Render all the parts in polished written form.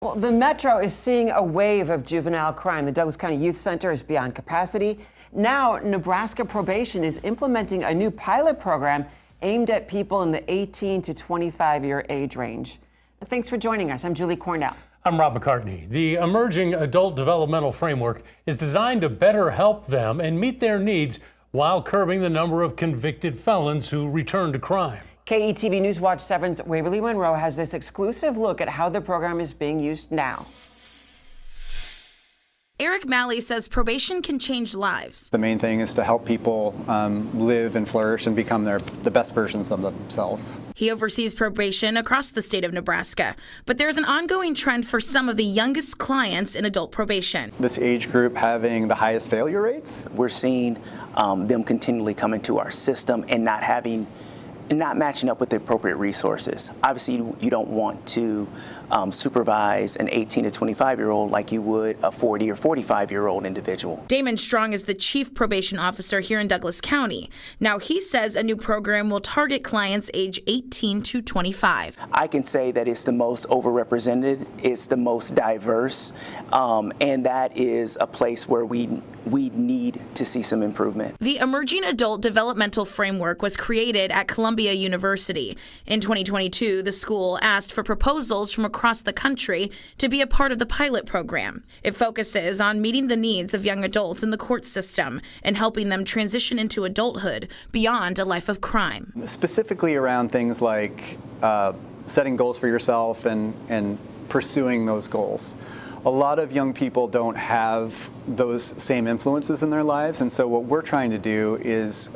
Well, the Metro is seeing a wave of juvenile crime. The Douglas County Youth Center is beyond capacity. Now, Nebraska Probation is implementing a new pilot program aimed at people in the 18 to 25-year age range. Thanks for joining us. I'm Julie Cornell. I'm Rob McCartney. The Emerging Adult Developmental Framework is designed to better help them and meet their needs while curbing the number of convicted felons who return to crime. KETV News Watch 7's Waverly Monroe has this exclusive look at how the program is being used now. Eric Malley says probation can change lives. The main thing is to help people live and flourish and become the best versions of themselves. He oversees probation across the state of Nebraska, but there's an ongoing trend for some of the youngest clients in adult probation. This age group having the highest failure rates. We're seeing them continually come into our system and not matching up with the appropriate resources. Obviously, you don't want to supervise an 18 to 25-year-old like you would a 40 or 45-year-old individual. Damon Strong is the chief probation officer here in Douglas County. Now, he says a new program will target clients age 18 to 25. I can say that it's the most overrepresented, it's the most diverse, and that is a place where we need to see some improvement. The Emerging Adult Developmental Framework was created at Columbia University. In 2022, the school asked for proposals from across the country to be a part of the pilot program. It focuses on meeting the needs of young adults in the court system and helping them transition into adulthood beyond a life of crime. Specifically around things like setting goals for yourself and pursuing those goals. A lot of young people don't have those same influences in their lives, and so what we're trying to do is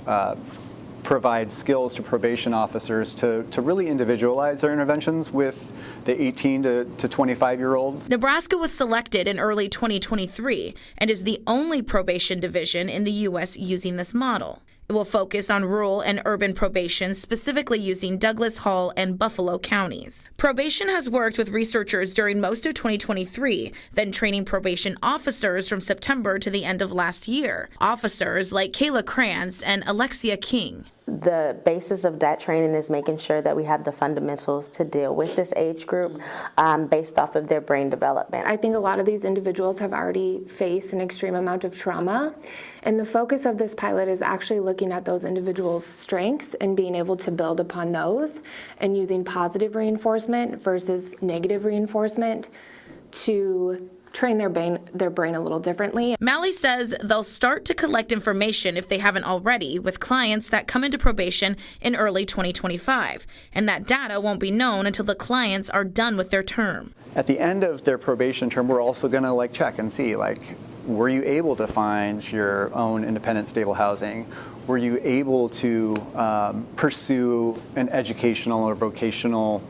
provide skills to probation officers to really individualize their interventions with the 18 to 25-year-olds. Nebraska was selected in early 2023 and is the only probation division in the U.S. using this model. It will focus on rural and urban probation, specifically using Douglas, Hall, and Buffalo counties. Probation has worked with researchers during most of 2023, then training probation officers from September to the end of last year. Officers like Kayla Krantz and Alexia King. The basis of that training is making sure that we have the fundamentals to deal with this age group based off of their brain development. I think a lot of these individuals have already faced an extreme amount of trauma, and the focus of this pilot is actually looking at those individuals' strengths and being able to build upon those and using positive reinforcement versus negative reinforcement to train their brain a little differently. Malley says they'll start to collect information, if they haven't already, with clients that come into probation in early 2025, and that data won't be known until the clients are done with their term. At the end of their probation term, we're also going to check and see, were you able to find your own independent, stable housing? Were you able to pursue an educational or vocational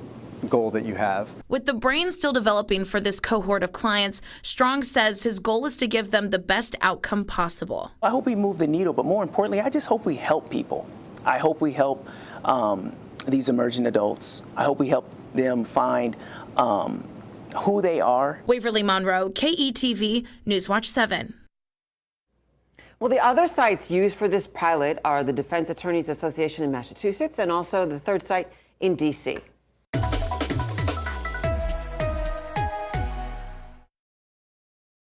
goal that you have? With the brain still developing for this cohort of clients, Strong says his goal is to give them the best outcome possible. I hope we move the needle, but more importantly, I just hope we help people. I hope we help these emerging adults. I hope we help them find who they are. Waverly Monroe, KETV, Newswatch 7. Well, the other sites used for this pilot are the Defense Attorneys Association in Massachusetts and also the third site in D.C.